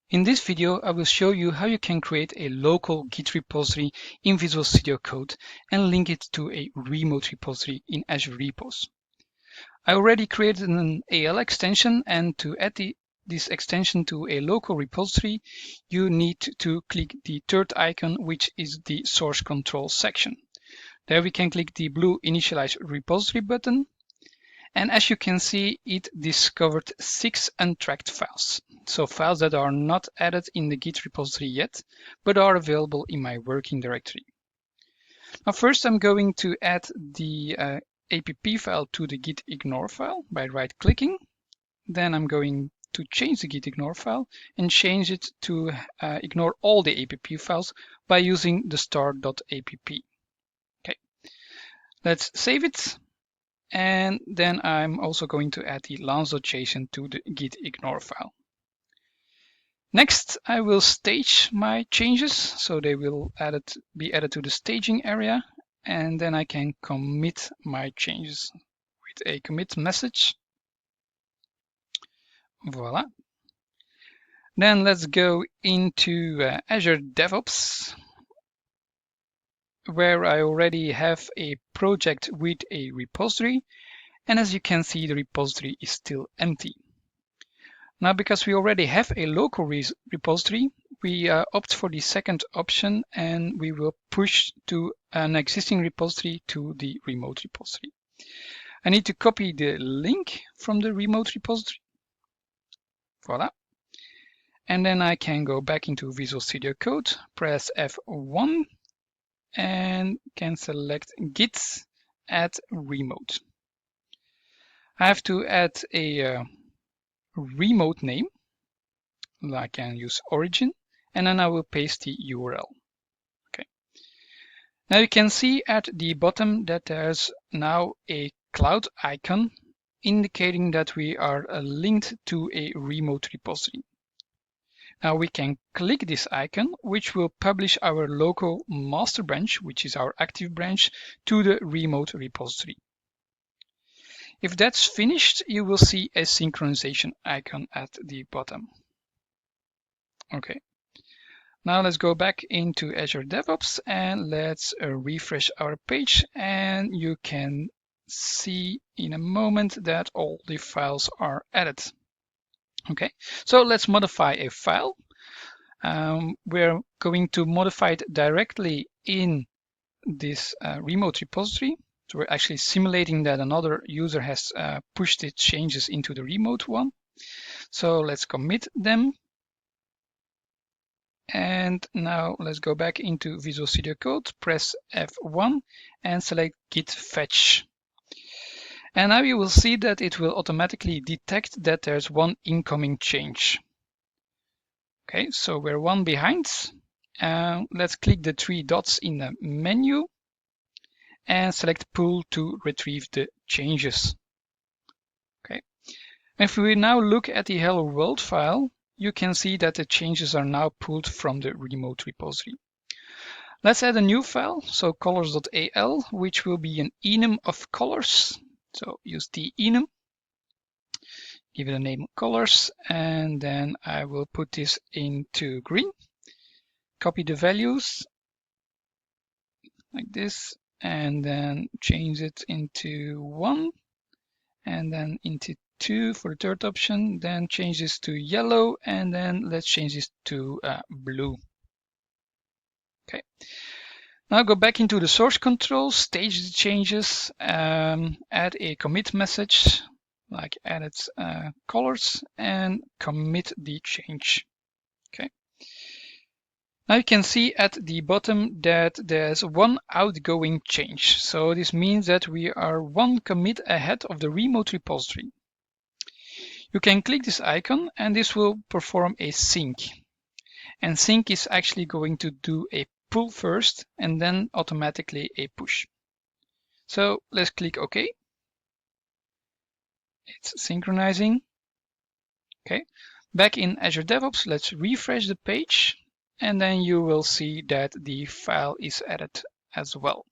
In this video, I will show you how you can create a local Git repository in Visual Studio Code and link it to a remote repository in Azure Repos. I already created an AL extension, and to add this extension to a local repository, you need to click the third icon, which is the source control section. There we can click the blue Initialize Repository button. And as you can see, it discovered 6 untracked files. So files that are not added in the Git repository yet, but are available in my working directory. Now first I'm going to add the app file to the git ignore file by right-clicking. Then I'm going to change the git ignore file and change it to ignore all the app files by using the star.app. Okay, let's save it. And then I'm also going to add the lance.json to the git ignore file. Next, I will stage my changes, so they will be added to the staging area, and then I can commit my changes with a commit message. Voila. Then let's go into Azure DevOps, where I already have a project with a repository. And as you can see, the repository is still empty. Now, because we already have a local repository, we opt for the second option, and we will push to an existing repository to the remote repository. I need to copy the link from the remote repository. Voila. And then I can go back into Visual Studio Code, press F1, and can select Git add remote. I have to add a remote name. I can use origin, and then I will paste the URL. Okay. Now you can see at the bottom that there's now a cloud icon indicating that we are linked to a remote repository. Now we can click this icon, which will publish our local master branch, which is our active branch, to the remote repository. If that's finished, you will see a synchronization icon at the bottom. Okay. Now let's go back into Azure DevOps and let's refresh our page, and you can see in a moment that all the files are added. Okay, so let's modify a file. We're going to modify it directly in this remote repository. So we're actually simulating that another user has pushed its changes into the remote one. So let's commit them. And now let's go back into Visual Studio Code, press F1 and select Git fetch. And now you will see that it will automatically detect that there's one incoming change. Okay, so we're one behind. Let's click the 3 dots in the menu and select pull to retrieve the changes. Okay. If we now look at the hello world file, you can see that the changes are now pulled from the remote repository. Let's add a new file, so colors.al, which will be an enum of colors. So use the enum, give it a name colors, and then I will put this into green. Copy the values like this, and then change it into 1, and then into 2 for the third option, then change this to yellow, and then let's change this to blue. Okay. Now go back into the source control, stage the changes, add a commit message, like added colors, and commit the change. Okay. Now you can see at the bottom that there's one outgoing change. So this means that we are one commit ahead of the remote repository. You can click this icon and this will perform a sync. And sync is actually going to do a pull first and then automatically a push. So let's click OK. It's synchronizing. Okay. Back in Azure DevOps, let's refresh the page, and then you will see that the file is added as well.